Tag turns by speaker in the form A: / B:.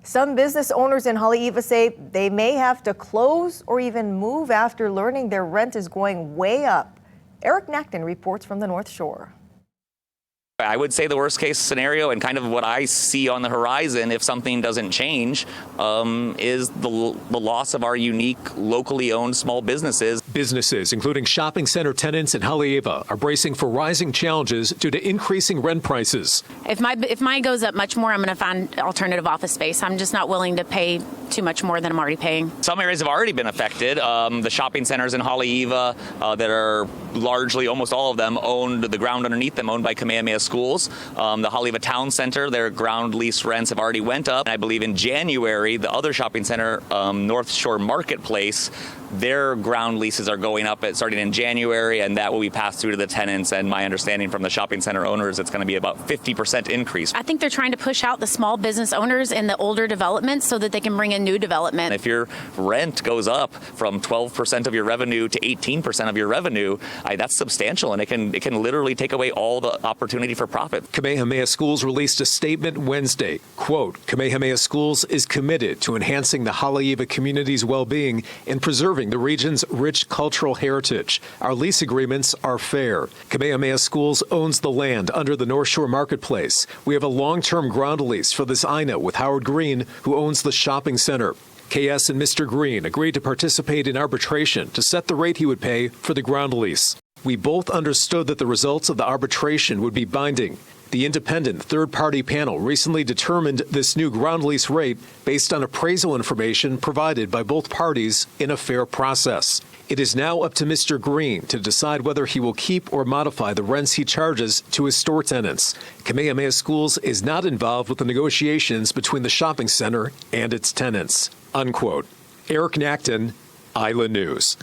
A: Some business owners in Haleiwa say they may have to close or even move after learning their rent is going way up. Eric Nacton reports from the North Shore.
B: I would say the worst case scenario and kind of what I see on the horizon if something doesn't change is the loss of our unique locally owned small businesses.
C: Businesses, including shopping center tenants in Haleiwa, are bracing for rising challenges due to increasing rent prices.
D: If mine goes up much more, I'm going to find alternative office space. I'm just not willing to pay too much more than I'm already paying.
B: Some areas have already been affected. The shopping centers in Haleiwa that are largely, almost all of them, owned, the ground underneath them owned by Kamehameha Schools. The Haleiwa Town Center, their ground lease rents have already went up. And I believe in January, the other shopping center, North Shore Marketplace, their ground leases are going up starting in January, and that will be passed through to the tenants. And my understanding from the shopping center owners, it's going to be about 50% increase.
D: I think they're trying to push out the small business owners in the older developments so that they can bring in new development.
B: If your rent goes up from 12% of your revenue to 18% of your revenue, that's substantial, and it can literally take away all the opportunity for profit.
C: Kamehameha Schools released a statement Wednesday. Quote, Kamehameha Schools is committed to enhancing the Haleiwa community's well-being and preserving the region's rich cultural heritage. Our lease agreements are fair. Kamehameha Schools owns the land under the North Shore Marketplace. We have a long-term ground lease for this INA with Howard Green, who owns the shopping center. KS and Mr. Green agreed to participate in arbitration to set the rate he would pay for the ground lease. We both understood that the results of the arbitration would be binding. The independent third-party panel recently determined this new ground lease rate based on appraisal information provided by both parties in a fair process. It is now up to Mr. Green to decide whether he will keep or modify the rents he charges to his store tenants. Kamehameha Schools is not involved with the negotiations between the shopping center and its tenants. Unquote. Eric Nacton, Island News.